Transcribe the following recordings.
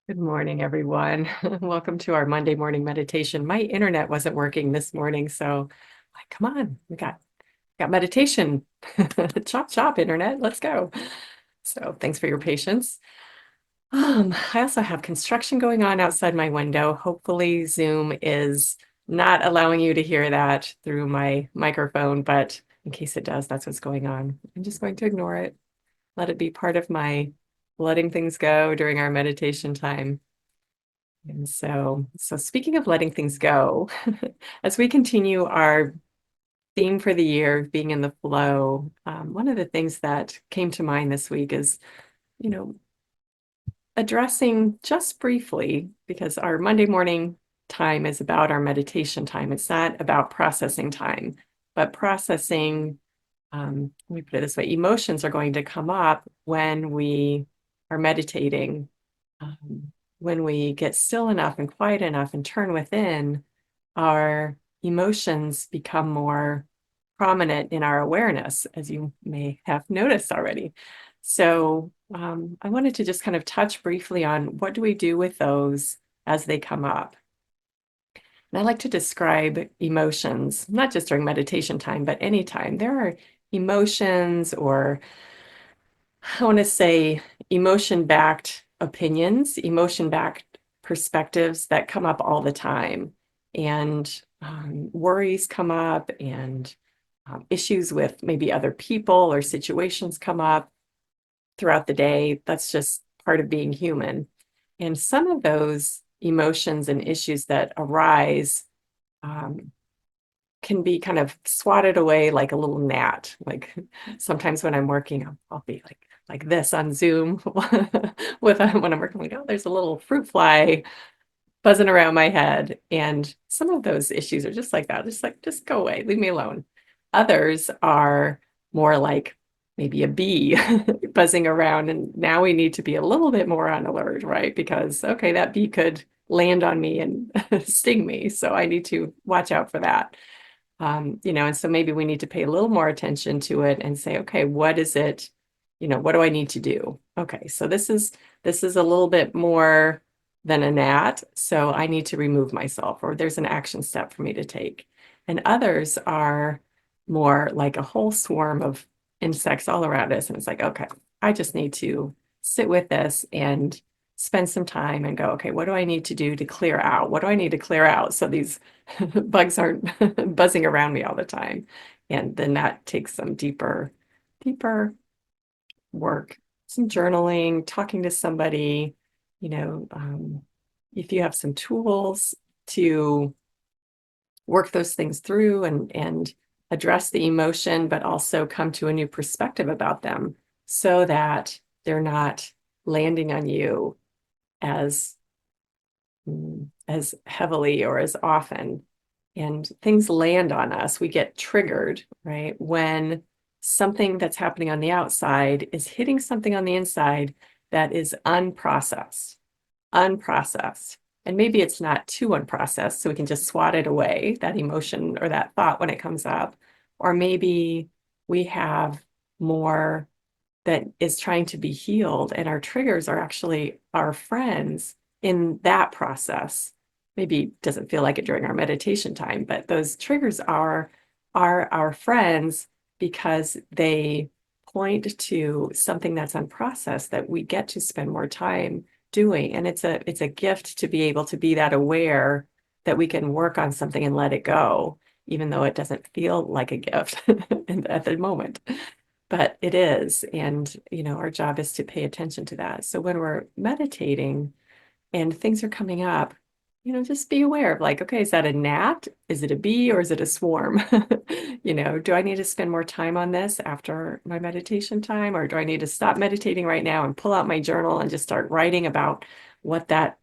Good morning, everyone. Welcome to our Monday morning meditation. My internet wasn't working this morning, so like, come on, we got meditation. Chop chop, internet, let's go. So thanks for your patience. I also have construction going on outside my window. Hopefully, Zoom is not allowing you to hear that through my microphone, but in case it does, that's what's going on. I'm just going to ignore it. Let it be part of my letting things go during our meditation time. And so speaking of letting things go, as we continue our theme for the year of being in the flow, one of the things that came to mind this week is, you know, addressing just briefly, because our Monday morning time is about our meditation time. It's not about processing time, but processing, let me put it this way, emotions are going to come up when we are meditating. When we get still enough and quiet enough and turn within, our emotions become more prominent in our awareness, as you may have noticed already. So I wanted to just kind of touch briefly on what do we do with those as they come up. And I like to describe emotions, not just during meditation time, but anytime. There are emotions, or I want to say emotion-backed opinions, emotion-backed perspectives that come up all the time. And worries come up, and issues with maybe other people or situations come up throughout the day. That's just part of being human. And some of those emotions and issues that arise um, can be kind of swatted away like a little gnat. Like sometimes when I'm working, I'll be like this on Zoom with when I'm working, like, oh, there's a little fruit fly buzzing around my head. And some of those issues are just like that, just go away, leave me alone. Others are more like maybe a bee buzzing around, and now we need to be a little bit more on alert, right? Because okay, that bee could land on me and sting me, so I need to watch out for that. And so maybe we need to pay a little more attention to it and say, okay, what is it? What do I need to do? Okay, so this is a little bit more than a gnat, so I need to remove myself, or there's an action step for me to take. And others are more like a whole swarm of insects all around us, and it's like, okay, I just need to sit with this and spend some time and go, okay, what do I need to do to clear out? What do I need to clear out so these bugs aren't buzzing around me all the time? And then that takes some deeper work, some journaling, talking to somebody, you know, um, if you have some tools to work those things through and address the emotion, but also come to a new perspective about them so that they're not landing on you as as heavily or as often. And things land on us. We get triggered, right? When something that's happening on the outside is hitting something on the inside that is unprocessed. And maybe it's not too unprocessed, so we can just swat it away, that emotion or that thought when it comes up. Or maybe we have more that is trying to be healed, and our triggers are actually our friends in that process. Maybe it doesn't feel like it during our meditation time, but those triggers are our friends because they point to something that's unprocessed that we get to spend more time doing. And it's a gift to be able to be that aware that we can work on something and let it go, even though it doesn't feel like a gift at the moment. But it is. And, our job is to pay attention to that. So when we're meditating and things are coming up, just be aware of like, okay, is that a gnat? Is it a bee, or is it a swarm? Do I need to spend more time on this after my meditation time? Or do I need to stop meditating right now and pull out my journal and just start writing about what that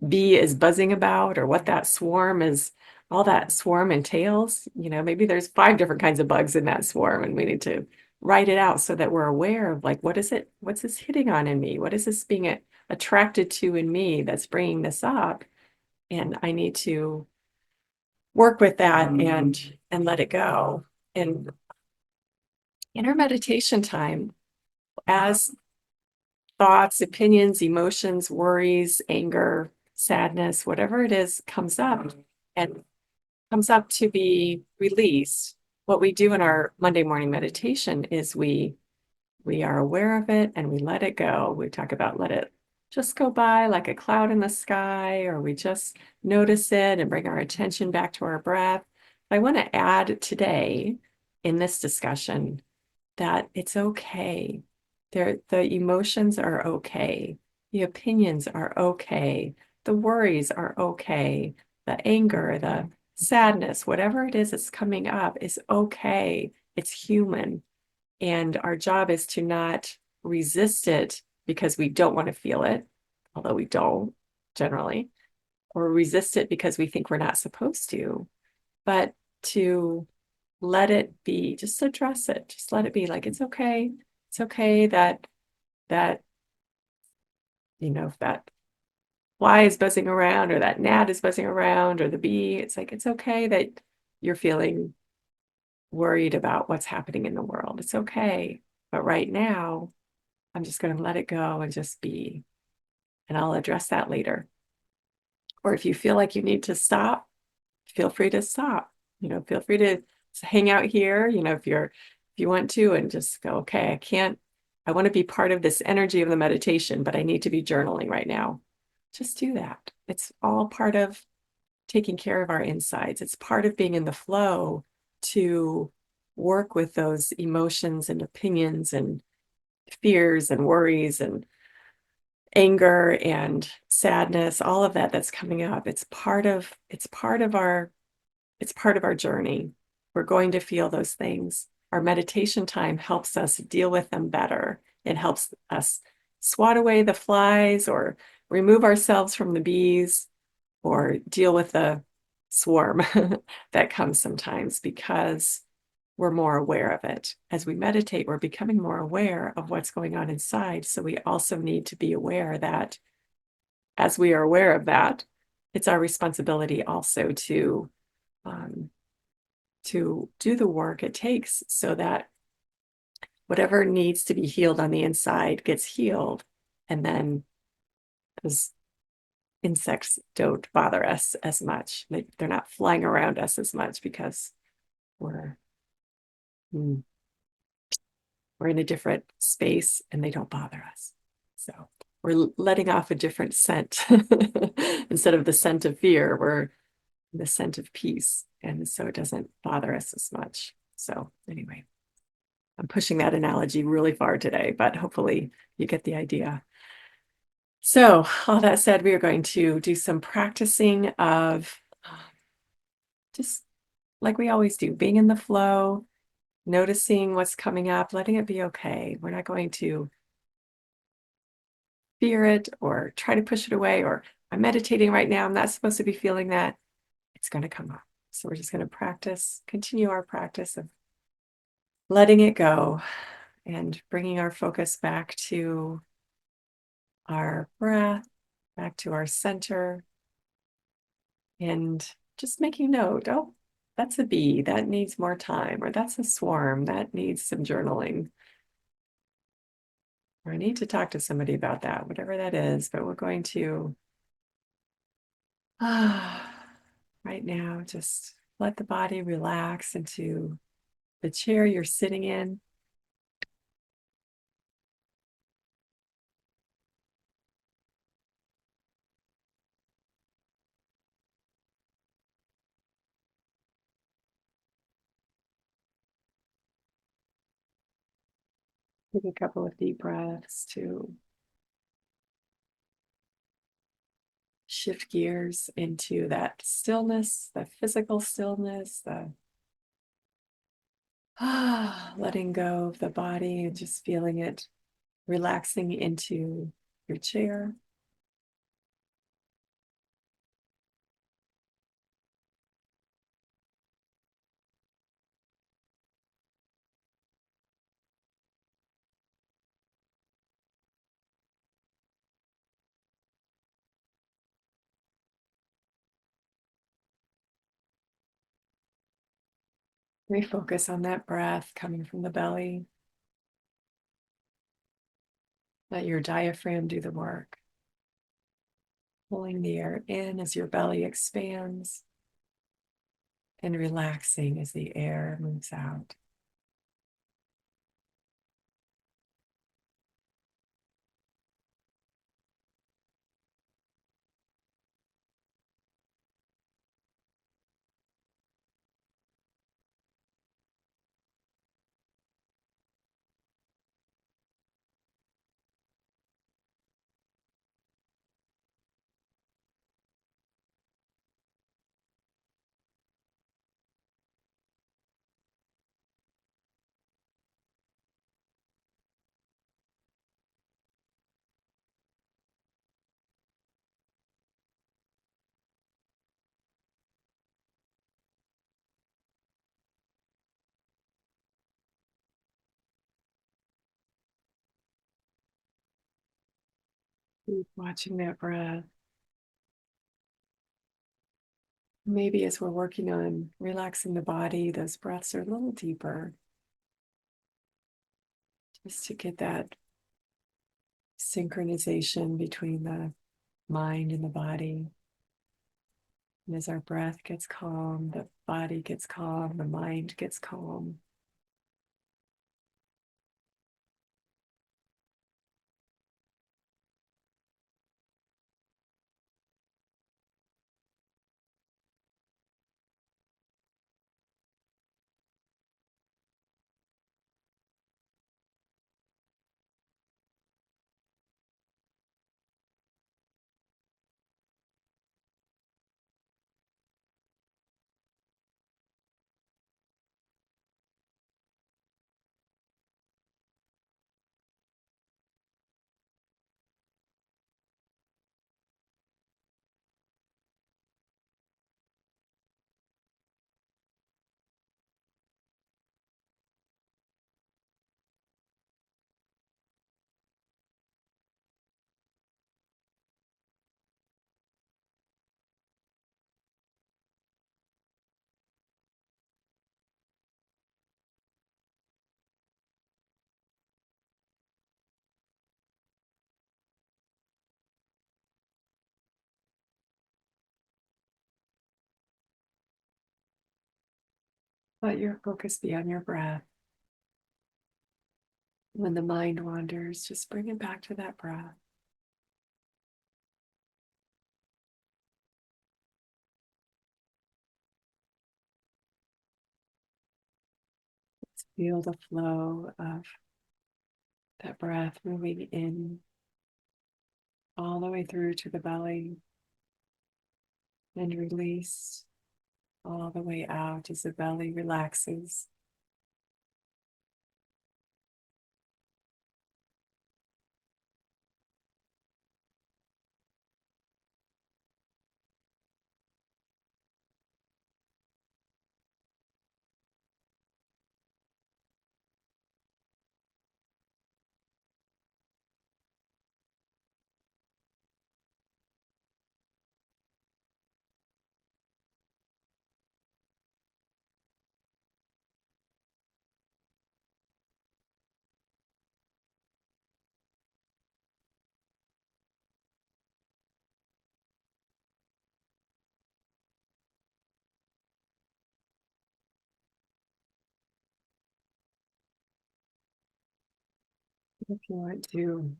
bee is buzzing about, or what that swarm is, all that swarm entails? Maybe there's 5 different kinds of bugs in that swarm, and we need to write it out so that we're aware of like, what's this hitting on in me? What is this being attracted to in me that's bringing this up? And I need to work with that and let it go. And in our meditation time, as thoughts, opinions, emotions, worries, anger, sadness, whatever it is comes up and comes up to be released. What we do in our Monday morning meditation is we are aware of it and we let it go. We talk about let it just go by like a cloud in the sky, or we just notice it and bring our attention back to our breath. I want to add today in this discussion that it's okay. The emotions are okay. The opinions are okay. The worries are okay. The anger, the sadness, whatever it is that's coming up is okay. It's human. And our job is to not resist it because we don't want to feel it, although we don't generally, or resist it because we think we're not supposed to, but to let it be, just address it, just let it be like it's okay. It's okay that if that fly is buzzing around or that gnat is buzzing around or the bee, it's like it's okay that you're feeling worried about what's happening in the world. It's okay. But right now, I'm just going to let it go and just be. And I'll address that later. Or if you feel like you need to stop, feel free to stop. Feel free to hang out here, if you want to, and just go, okay, I want to be part of this energy of the meditation, but I need to be journaling right now. Just do that. It's all part of taking care of our insides. It's part of being in the flow to work with those emotions and opinions and fears and worries and anger and sadness, all of that that's coming up. It's part of our journey. We're going to feel those things. Our meditation time helps us deal with them better. It helps us swat away the flies or remove ourselves from the bees or deal with the swarm that comes sometimes because we're more aware of it. As we meditate, we're becoming more aware of what's going on inside. So we also need to be aware that as we are aware of that, it's our responsibility also um, to do the work it takes so that whatever needs to be healed on the inside gets healed. And then those insects don't bother us as much. They're not flying around us as much because we're mm, we're in a different space and they don't bother us. So we're letting off a different scent. Instead of the scent of fear, we're the scent of peace. And so it doesn't bother us as much. So anyway, I'm pushing that analogy really far today, but hopefully you get the idea. So all that said, we are going to do some practicing of just like we always do, being in the flow, noticing what's coming up, letting it be okay. We're not going to fear it or try to push it away, or I'm meditating right now. I'm not supposed to be feeling that. It's going to come up. So we're just going to continue our practice of letting it go and bringing our focus back to our breath, back to our center, and just making note, oh, that's a bee, that needs more time, or that's a swarm, that needs some journaling. Or I need to talk to somebody about that, whatever that is, but we're going to right now just let the body relax into the chair you're sitting in. Take a couple of deep breaths to shift gears into that stillness, the physical stillness, the letting go of the body and just feeling it relaxing into your chair. Refocus on that breath coming from the belly. Let your diaphragm do the work, pulling the air in as your belly expands and relaxing as the air moves out. Keep watching that breath. Maybe as we're working on relaxing the body, those breaths are a little deeper, just to get that synchronization between the mind and the body. And as our breath gets calm, the body gets calm, the mind gets calm. Let your focus be on your breath. When the mind wanders, just bring it back to that breath. Let's feel the flow of that breath moving in all the way through to the belly and release all the way out as the belly relaxes. If you want to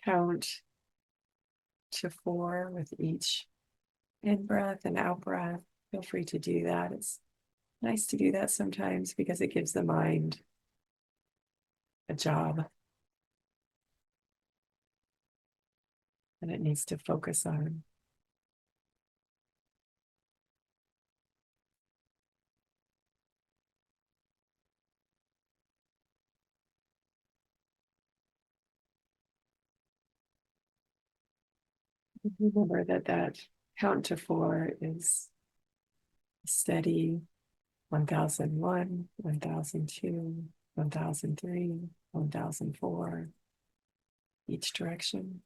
count to 4 with each in breath and out breath, feel free to do that. It's nice to do that sometimes because it gives the mind a job that it needs to focus on. Remember that that count to 4 is steady 1001, 1002, 1003, 1004, each direction.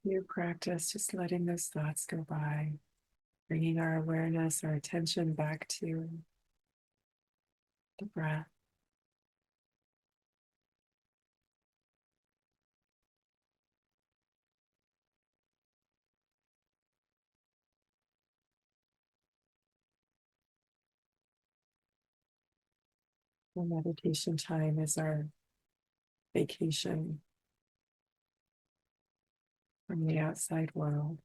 You practice just letting those thoughts go by, bringing our awareness, our attention back to the breath. The meditation time is our vacation from the outside world.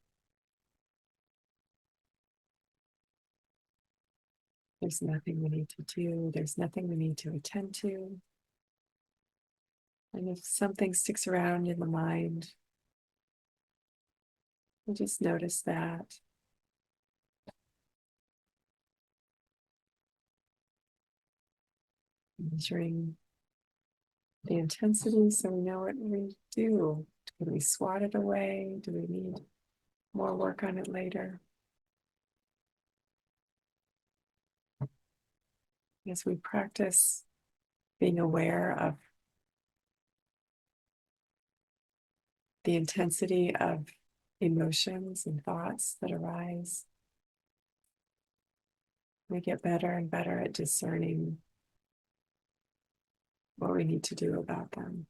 There's nothing we need to do. There's nothing we need to attend to. And if something sticks around in the mind, we just notice that. Measuring the intensity so we know what we do. Do we swat it away? Do we need more work on it later? As we practice being aware of the intensity of emotions and thoughts that arise, we get better and better at discerning what we need to do about them.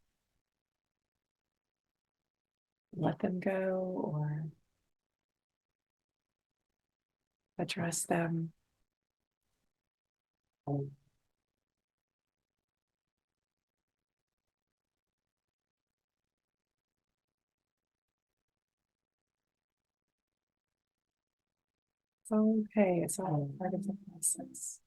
Let them go or address them. It's all okay. It's all part of the process.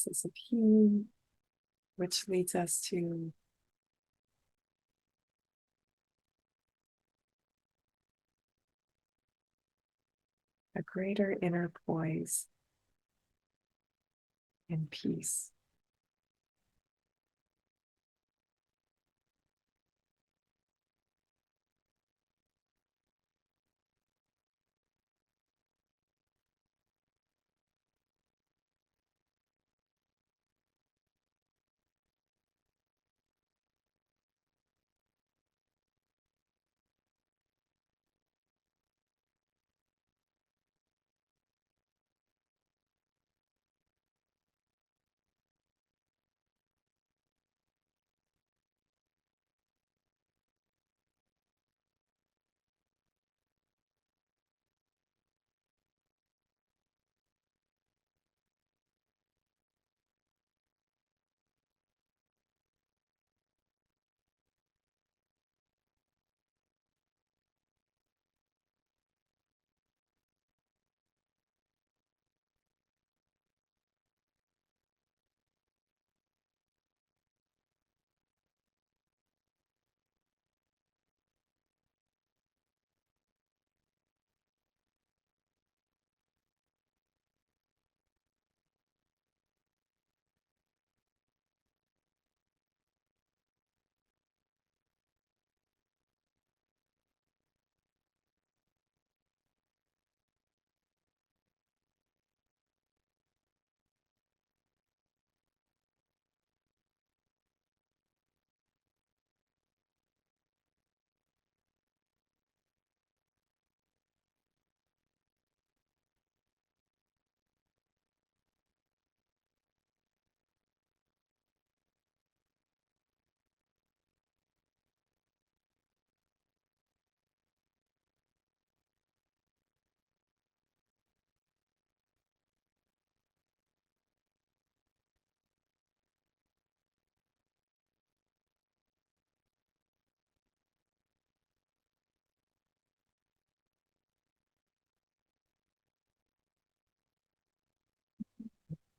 This is a healing, which leads us to a greater inner poise and peace.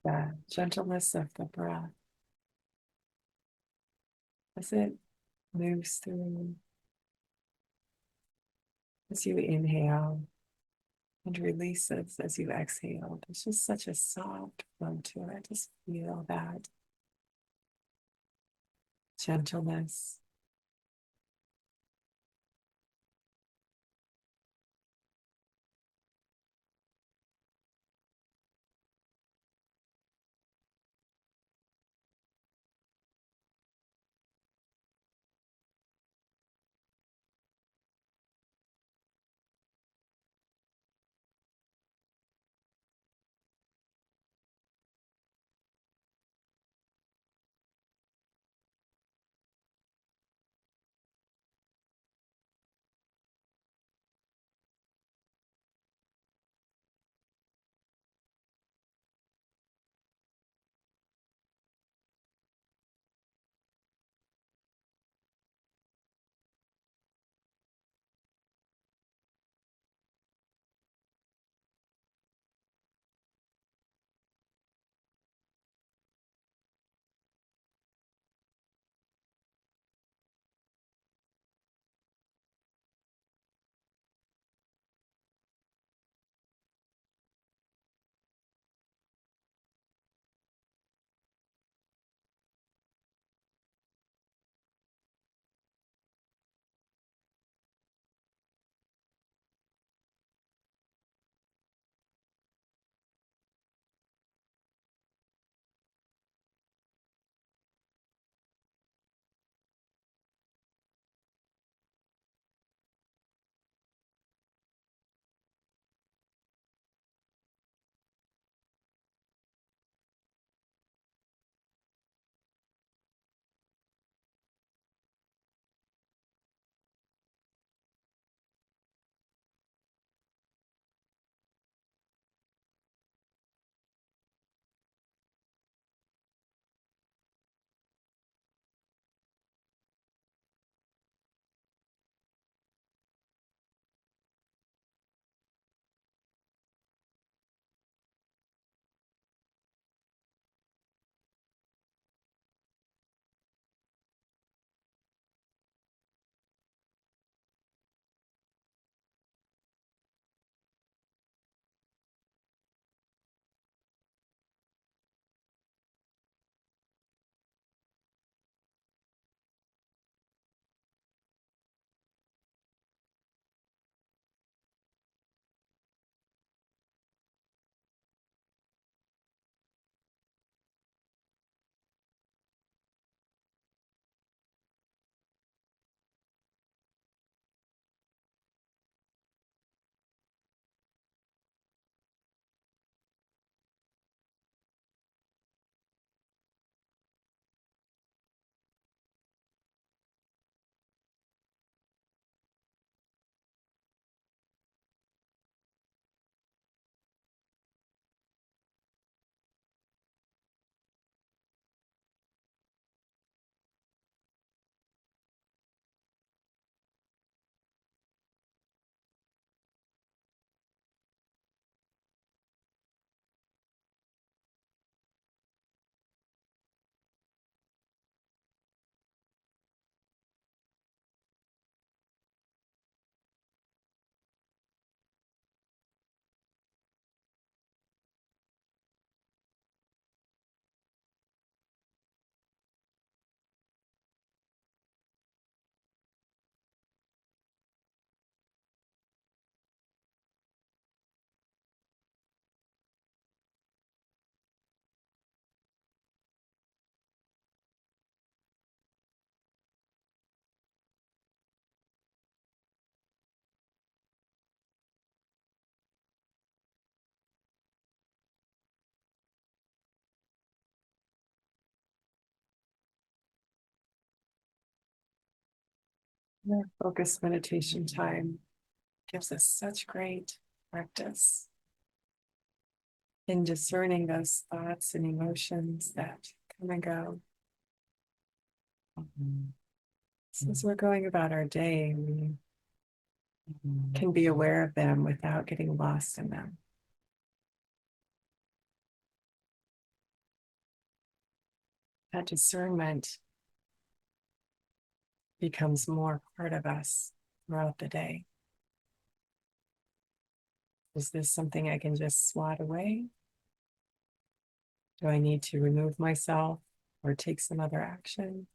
The gentleness of the breath as it moves through, as you inhale and releases as you exhale. There's just such a soft flow to it. Just feel that gentleness. Our focused meditation time gives us such great practice in discerning those thoughts and emotions that come and go. So as we're going about our day, we can be aware of them without getting lost in them. That discernment becomes more part of us throughout the day. Is this something I can just swat away? Do I need to remove myself or take some other action?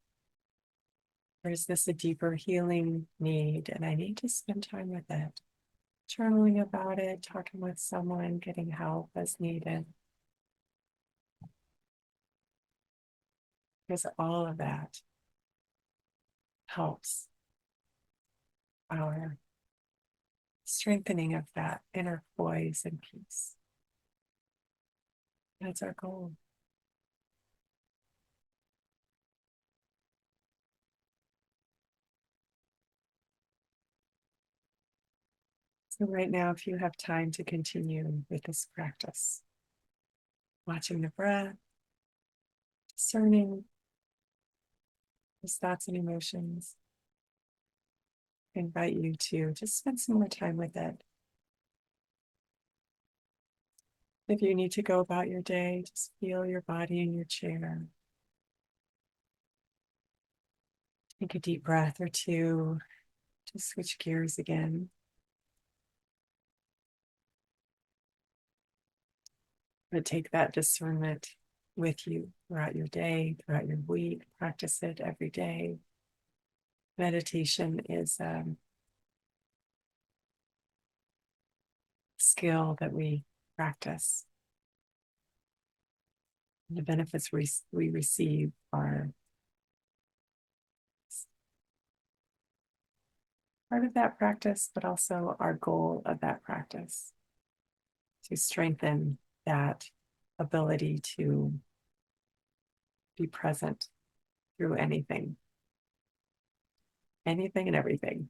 Or is this a deeper healing need and I need to spend time with it? Journaling about it, talking with someone, getting help as needed. Because all of that helps our strengthening of that inner poise and peace. That's our goal. So right now, if you have time to continue with this practice, watching the breath, discerning those thoughts and emotions, I invite you to just spend some more time with it. If you need to go about your day, just feel your body in your chair. Take a deep breath or two to switch gears again. But take that discernment with you throughout your day, throughout your week. Practice it every day. Meditation is a skill that we practice. The benefits we receive are part of that practice, but also our goal of that practice to strengthen that ability to be present through anything and everything.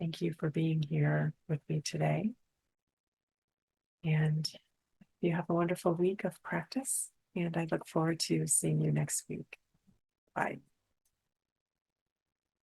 Thank you for being here with me today. And you have a wonderful week of practice. And I look forward to seeing you next week. Bye.